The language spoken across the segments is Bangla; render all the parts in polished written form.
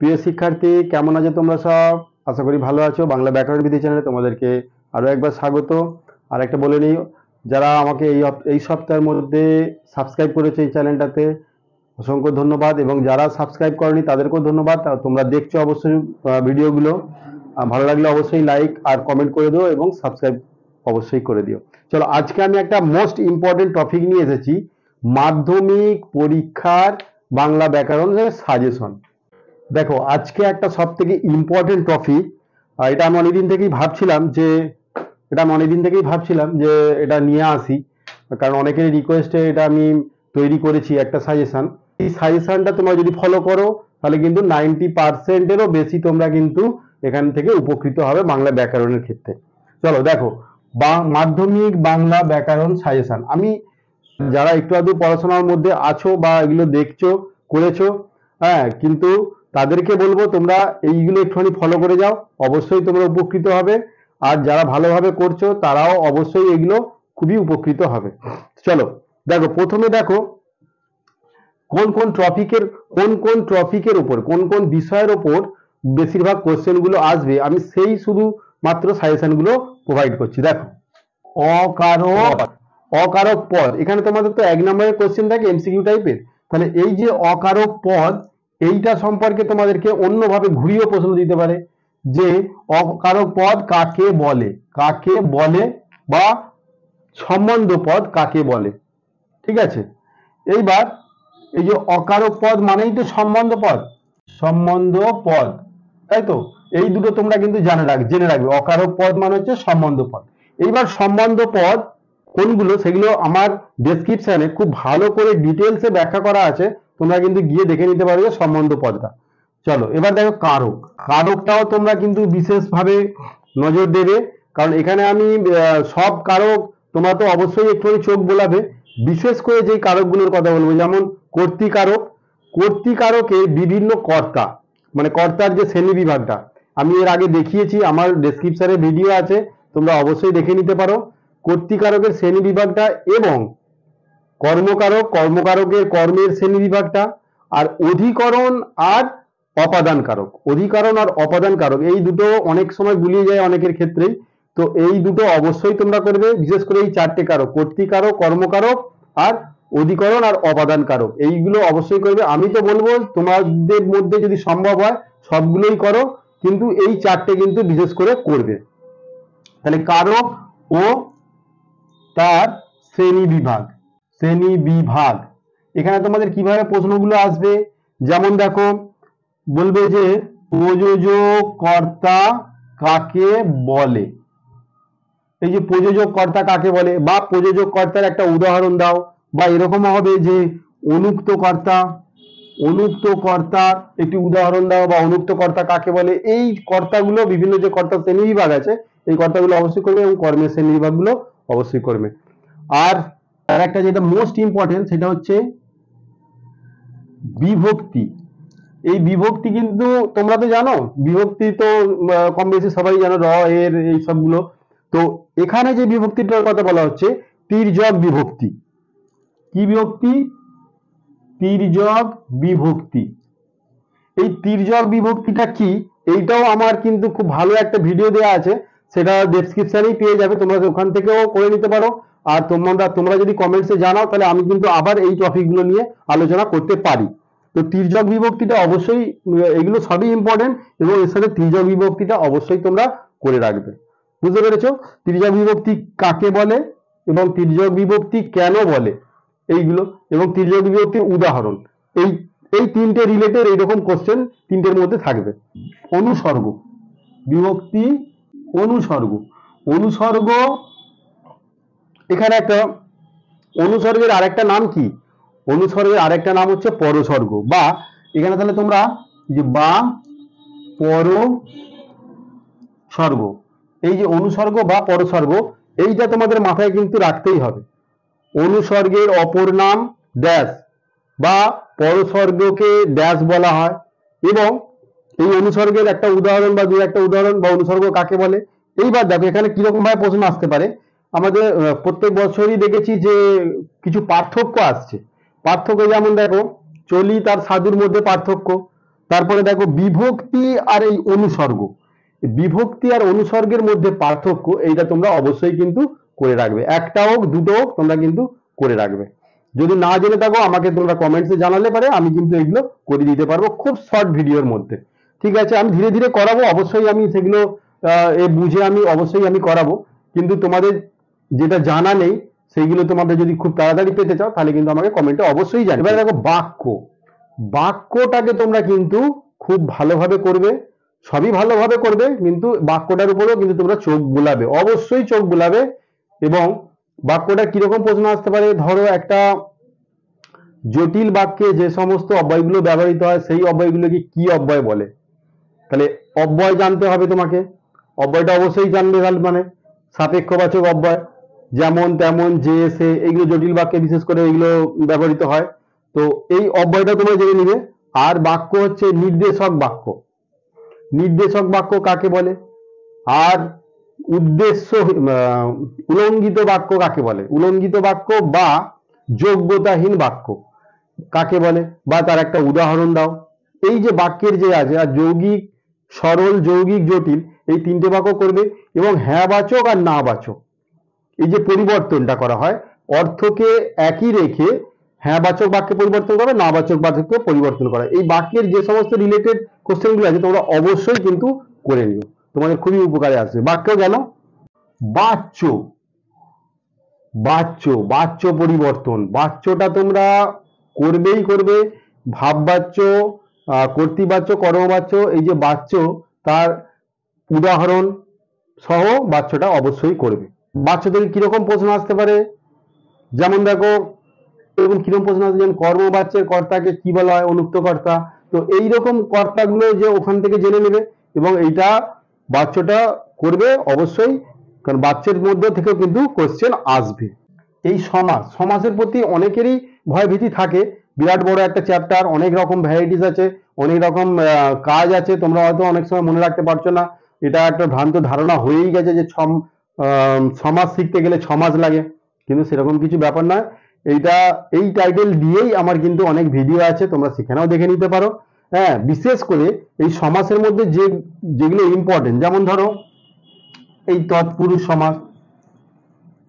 প্রিয় শিক্ষার্থী, কেমন আছো তোমরা সব? আশা করি ভালো আছো। বাংলা ব্যাকরণ বিধি চ্যানেলে তোমাদেরকে আরো একবার স্বাগত। আর একটা বলে নিই, যারা আমাকে এই সপ্তাহের মধ্যে সাবস্ক্রাইব করেছে এই চ্যানেলটাতে, অসংখ্য ধন্যবাদ। এবং যারা সাবস্ক্রাইব করনি তাদেরকেও ধন্যবাদ। তোমরা দেখছো অবশ্যই ভিডিওগুলো, ভালো লাগলে অবশ্যই লাইক আর কমেন্ট করে দিও এবং সাবস্ক্রাইব অবশ্যই করে দিও। চলো, আজকে আমি একটা মোস্ট ইম্পর্টেন্ট টপিক নিয়ে এসেছি, মাধ্যমিক পরীক্ষার বাংলা ব্যাকরণের সাজেশন। দেখো, আজকে একটা সব থেকে ইম্পর্টেন্ট টপিক। এটা আমি অনেকদিন থেকেই ভাবছিলাম যে এটা নিয়ে আসি, কারণ অনেকের রিকোয়েস্টে এটা আমি তৈরি করেছি একটা সাজেশন। এই সাজেশনটা তোমরা যদি ফলো করো তাহলে কিন্তু 90%-এরও বেশি তোমরা কিন্তু এখান থেকে উপকৃত হবে বাংলা ব্যাকরণের ক্ষেত্রে। চলো দেখো, মাধ্যমিক বাংলা ব্যাকরণ সাজেশন। আমি যারা একটু আধটু পড়াশোনার মধ্যে আছো বা এগুলো দেখছো, করেছো, হ্যাঁ, কিন্তু তাদেরকে বলবো তোমরা এইগুলো একটুখানি ফলো করে যাও, অবশ্যই তোমরা উপকৃত হবে। আর যারা ভালোভাবে করছো তারাও অবশ্যই এগুলো খুবই উপকৃত হবে। চলো দেখো, প্রথমে দেখো কোন কোন উপর, কোন কোন বিষয়ের উপর বেশিরভাগ কোশ্চেন গুলো আসবে, আমি সেই শুধু মাত্র সাজেশন গুলো প্রোভাইড করছি। দেখো, অকারক পদ, এখানে তোমাদের তো 1 নম্বরের কোশ্চেন থাকে এমসিকিউ টাইপের। তাহলে এই যে অকারক পদ, এইটা সম্পর্কে তোমাদেরকে অন্যভাবে ঘুরিয়ে প্রশ্ন দিতে পারে যে অকারক পদ কাকে বলে বা সম্বন্ধ পদ কাকে বলে। ঠিক আছে, এইবার এই যে অকারক পদ মানেই তো সম্বন্ধ পদ, তাই তো? এই দুটো তোমরা কিন্তু জেনে রাখবে, অকারক পদ মানে হচ্ছে সম্বন্ধ পদ। এইবার সম্বন্ধ পদ কোনগুলো সেগুলো আমার ডেসক্রিপশনে খুব ভালো করে ডিটেলসে ব্যাখ্যা করা আছে, তোমরা কিন্তু গিয়ে দেখে নিতে পারবে সম্বন্ধ পদটা। চলো এবার দেখো, কারকটাও তোমরা কিন্তু বিশেষভাবে নজর দেবে, কারণ এখানে আমি সব কারক তোমরা তো অবশ্যই একটুখানি চোখ বোলাবে। বিশেষ করে যে কারকগুলোর কথা বলবো, যেমন কর্তৃকারকের বিভিন্ন কর্তা, মানে কর্তার যে শ্রেণী বিভাগটা আমি এর আগে দেখিয়েছি, আমার ডেসক্রিপশনে ভিডিও আছে, তোমরা অবশ্যই দেখে নিতে পারো। কর্তৃকারকের শ্রেণী বিভাগটা এবং কর্মকারকের কর্মের শ্রেণী বিভাগটা, আর অধিকরণ আর অপাদান কারক, এই দুটো অনেক সময় গুলিয়ে যায় অনেকের ক্ষেত্রেই। তো এই দুটো অবশ্যই তোমরা করবে, বিশেষ করে এই 4টে কারক, কর্তৃকারক, কর্মকারক আর অধিকরণ আর অপাদান কারক, এইগুলো অবশ্যই করবে। আমি তো বলবো তোমাদের মধ্যে যদি সম্ভব হয় সবগুলোই করো, কিন্তু এই 4টে কিন্তু বিশেষ করে করবে। তাহলে কারক ও তার শ্রেণী বিভাগ, এখানে তোমাদের কিভাবে প্রশ্নগুলো আসবে, যেমন দেখো, বলবে যে প্রযোজক কর্তা কাকে বলে। এই যে প্রযোজক কর্তা কাকে বলে, বা প্রযোজক কর্তার একটা উদাহরণ দাও, বা এরকম হবে যে অনুক্ত কর্তার একটি উদাহরণ দাও, বা অনুক্ত কর্তা কাকে বলে। এই কর্তাগুলো, বিভিন্ন যে কর্তা শ্রেণী বিভাগ আছে, এই কর্তাগুলো অবশ্যই করবে এবং কর্মের শ্রেণী বিভাগগুলো অবশ্যই করবে। আর একটা যেটা মোস্ট ইম্পর্টেন্ট, সেটা হচ্ছে বিভক্তি। এই বিভক্তি কিন্তু তোমরা তো জানো, বিভক্তি তো কম বেশি সবাই জানো, এর এই সবগুলো। তো এখানে যে বিভক্তিটার কথা বলা হচ্ছে, তির্যক বিভক্তি। কি বিভক্তি? তির্যক বিভক্তি। এই তির্যক বিভক্তিটা কি, এইটাও আমার কিন্তু খুব ভালো একটা ভিডিও দেওয়া আছে, সেটা ডেসক্রিপশনেই পেয়ে যাবে, তোমরা ওখান থেকেও করে নিতে পারো। আর তোমরা যদি কমেন্টসে জানাও তাহলে আমি কিন্তু আবার এই টপিকগুলো নিয়ে আলোচনা করতে পারি। তো তির্যক বিভক্তিটা অবশ্যই, এগুলো সবই ইম্পর্টেন্ট, এবং এর সাথে তির্যক বিভক্তিটা অবশ্যই তোমরা করে রাখবে। বুঝতে পেরেছো? তির্যক বিভক্তি কাকে বলে এবং তির্যক বিভক্তি কেন বলে, এইগুলো, এবং তির্যক বিভক্তির উদাহরণ, এই এই 3টে রিলেটেড এইরকম কোশ্চেন 3টের মধ্যে থাকবে। অনুসর্গ, বিভক্তি, অনুসর্গ, এখানে একটা অনুসর্গের আরেকটা নাম কি? অনুসর্গের আরেকটা নাম হচ্ছে পরসর্গ, বা এখানে তাহলে তোমরা যে বা পরসর্গ, এই যে অনুসর্গ বা পরসর্গ, এইটা তোমাদের মাথায় কিন্তু রাখতেই হবে। অনুসর্গের অপর নাম ড্যাশ, বা পরসর্গকে ড্যাশ বলা হয়। এবং এই অনুসর্গের একটা উদাহরণ বা দুই একটা উদাহরণ, বা অনুসর্গ কাকে বলে। এইবার দেখো এখানে কিরকম ভাবে প্রশ্ন আসতে পারে। আমাদের প্রত্যেক বছরই দেখেছি যে কিছু পার্থক্য আসছে। পার্থক্য যেমন দেখো, চলিত আর সাধুর মধ্যে পার্থক্য, তারপরে দেখো বিভক্তি আর এই অনুসর্গ, বিভক্তি আর অনুসর্গের মধ্যে পার্থক্য এইটা তোমরা অবশ্যই কিন্তু করে রাখবে, একটা হোক দুটো হোক তোমরা কিন্তু করে রাখবে। যদি না জেনে থাকো আমাকে তোমরা কমেন্টসে জানালে পারে, আমি কিন্তু এগুলো করে দিতে পারবো খুব শর্ট ভিডিওর মধ্যে। ঠিক আছে, আমি ধীরে ধীরে করাবো, অবশ্যই আমি সেগুলো বুঝে আমি অবশ্যই আমি করাবো, কিন্তু তোমাদের যেটা জানা নেই সেইগুলো তোমাদের যদি খুব তাড়াতাড়ি পেতে চাও তাহলে কিন্তু আমাকে কমেন্টে অবশ্যই জানাবে। এবার দেখো বাক্য, বাক্যটাকে তোমরা কিন্তু খুব ভালোভাবে করবে, সবই ভালোভাবে করবে, কিন্তু বাক্যটার উপরেও কিন্তু তোমরা চোখ বুলাবে, অবশ্যই চোখ বুলাবে। এবং বাক্যটা কিরকম প্রশ্ন আসতে পারে, ধরো একটা জটিল বাক্যে যে সমস্ত অব্যয়গুলো ব্যবহৃত হয় সেই অব্যয়গুলোকে কি অব্যয় বলে, তাহলে অব্যয় জানতে হবে তোমাকে, অব্যয়টা অবশ্যই জানবে, তাহলে মানে সাপেক্ষবাচক অব্যয়, যেমন তেমন যে সে, এইগুলো জটিল বাক্যে বিশেষ করে এইগুলো ব্যবহৃত হয়। তো এই অব্যয়টা তোমরা জেনে নিবে। আর বাক্য হচ্ছে নির্দেশক বাক্য, নির্দেশক বাক্য কাকে বলে, আর উদ্দেশ্য উলঙ্ঘিত বাক্য কাকে বলে, উলঙ্ঘিত বাক্য বা যোগ্যতাহীন বাক্য কাকে বলে, বা তার একটা উদাহরণ দাও। এই যে বাক্যের যে আছে, আর যৌগিক, সরল, যৌগিক, জটিল, এই তিনটে বাক্য করবে। এবং হ্যাঁ বাচক আর না বাচক, এই যে পরিবর্তনটা করা হয়, অর্থকে একই রেখে হ্যাঁ বাচক বাক্যে পরিবর্তন করা, না বাচক বাক্যে পরিবর্তন করা, এই বাক্যের যে সমস্ত রিলেটেড কোশ্চেনগুলো আছে তোমরা অবশ্যই কিন্তু করে নিও, তোমাদের খুবই উপকারে আসবে। বাক্য গেল। বাচ্য, বাচ্য, বাচ্য পরিবর্তন, বাচ্যটা তোমরা করবেই করবে, ভাববাচ্য, কর্তৃবাচ্য, কর্মবাচ্য, এই যে বাচ্য তার উদাহরণ সহ বাচ্যটা অবশ্যই করবে। বাচ্চ থেকে কিরকম প্রশ্ন আসতে পারে, যেমন দেখো এরকম কিরকম প্রশ্ন আসে, যেমন কর্মবাচ্যের কর্তাকে কি বলা হয়, অনুক্ত কর্তা। তো এইরকম কর্তাগুলো যে ওখান থেকে জেনে নেবে, এবং এইটা বাচ্চটা করবে অবশ্যই, কারণ বাচ্চের মধ্যে থেকে কিন্তু কোশ্চেন আসবে। এই সমাস, সমাসের প্রতি অনেকেরই ভয় ভীতি থাকে, বিরাট বড় একটা চ্যাপ্টার, অনেক রকম ভ্যারাইটিস আছে, অনেক রকম কাজ আছে, তোমরা হয়তো অনেক সময় মনে রাখতে পারছো না, এটা একটা ভ্রান্ত ধারণা হয়েই গেছে যে সমাস শিখতে গেলে 6 মাস লাগে, কিন্তু সেরকম কিছু ব্যাপার নয়। এইটা এই টাইটেল দিয়েই আমার কিন্তু অনেক ভিডিও আছে, তোমরা সেখানেও দেখে নিতে পারো। হ্যাঁ, বিশেষ করে এই সমাসের মধ্যে যেগুলো ইম্পর্টেন্ট, যেমন ধরো এই তৎপুরুষ সমাস,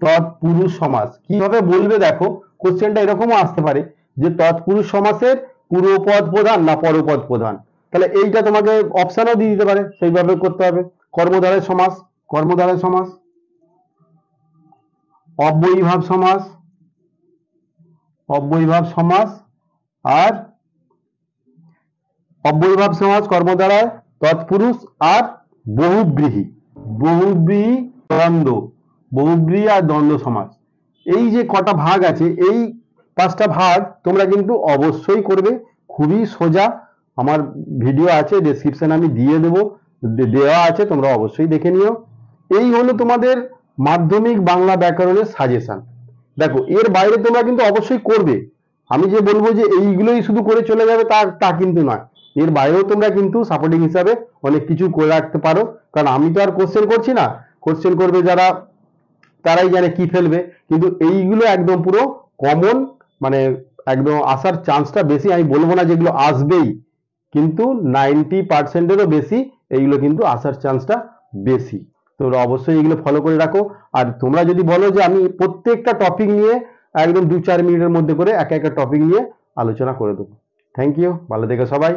তৎপুরুষ সমাস কিভাবে বলবে দেখো, কোশ্চেনটা এরকমও আসতে পারে যে তৎপুরুষ সমাসের পূর্বপদ প্রধান না পরপদ প্রধান, তাহলে এইটা তোমাকে অপশনও দিয়ে দিতে পারে, সেইভাবে করতে হবে। কর্মধারয় সমাস, কর্মধারয় সমাস, অব্যয়ীভাব সমাস, অব্যয়ীভাব সমাস, আর অব্যয়ীভাব সমাস, কর্মধারয়, তৎপুরুষ, আর বহুব্রীহি, বহুব্রীহি, দ্বন্দ্ব, বহুব্রীহি আর দ্বন্দ্ব সমাস। এই যে কটা ভাগ আছে, এই 5টা ভাগ তোমরা কিন্তু অবশ্যই করবে, খুবই সোজা। আমার ভিডিও আছে, ডেসক্রিপশন আমি দিয়ে দেবো, দেওয়া আছে, তোমরা অবশ্যই দেখে নিও। এই হলো তোমাদের মাধ্যমিক বাংলা ব্যাকরণের সাজেশন। দেখো এর বাইরে তোমরা কিন্তু অবশ্যই করবে, আমি যে বলবো যে এইগুলোই শুধু করে চলে যাবে তা কিন্তু নয়, এর বাইরেও তোমরা কিন্তু সাপোর্টিং হিসাবে অনেক কিছু করে রাখতে পারো, কারণ আমি তো আর কোশ্চেন করছি না, কোশ্চেন করবে যারা তারাই জানে কি ফেলবে, কিন্তু এইগুলো একদম পুরো কমন, মানে একদম আসার চান্সটা বেশি, আমি বলবো না যেগুলো আসবেই, কিন্তু 90%-এরও বেশি এইগুলো কিন্তু আসার চান্সটা বেশি। তোমরা অবশ্যই এগুলো ফলো করে রাখো। আর তোমরা যদি বলো যে আমি প্রত্যেকটা টপিক নিয়ে একদম 2-4 মিনিটের মধ্যে করে এক একটা টপিক নিয়ে আলোচনা করে দেবো। থ্যাংক ইউ, ভালো থেকো সবাই।